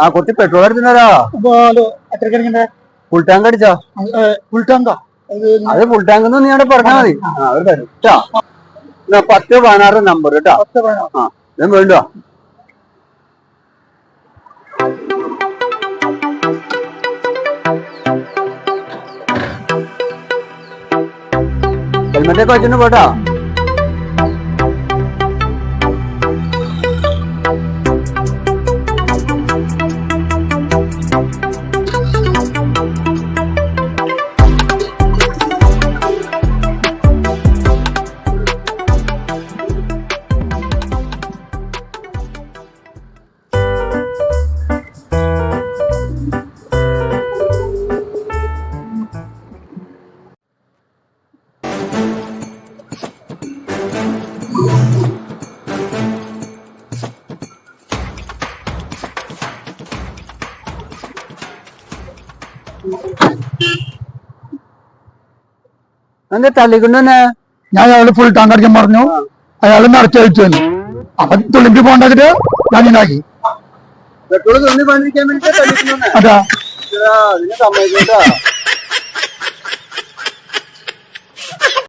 ആ കുറച്ച് petrol അടിച്ചിട്ടാ. Full tank അടിച്ചോ? ഫുൾ ടാങ്കാ? അത് ഫുൾ ടാങ്ക് എന്ന് നീ അവിടെ പറഞ്ഞാൽ മതി. അവർ തരും കേട്ടോ. 10-16 നമ്പർ കേട്ടോ. ആ ഞാൻ വേണ്ടോ? ഹെൽമെറ്റൊക്കെ വെച്ചിട്ട് പോട്ടോ. എന്താ തള്ളിക്കൊണ്ടുതന്നെ? ഞാൻ അയാള് ഫുൾ ടാങ്ക് അടിക്കാൻ പറഞ്ഞു, അയാള് നിറച്ചയച്ചു തന്നെ. അപ്പൊ തുള്ളിക്ക് പോകണ്ടിട്ട് ഞാൻ ഉണ്ടാക്കി. പെട്രോൾ തുള്ളി പണിക്കാൻ വേണ്ടി അതാ അതിനെ സമ്മതിക്കട്ടാ.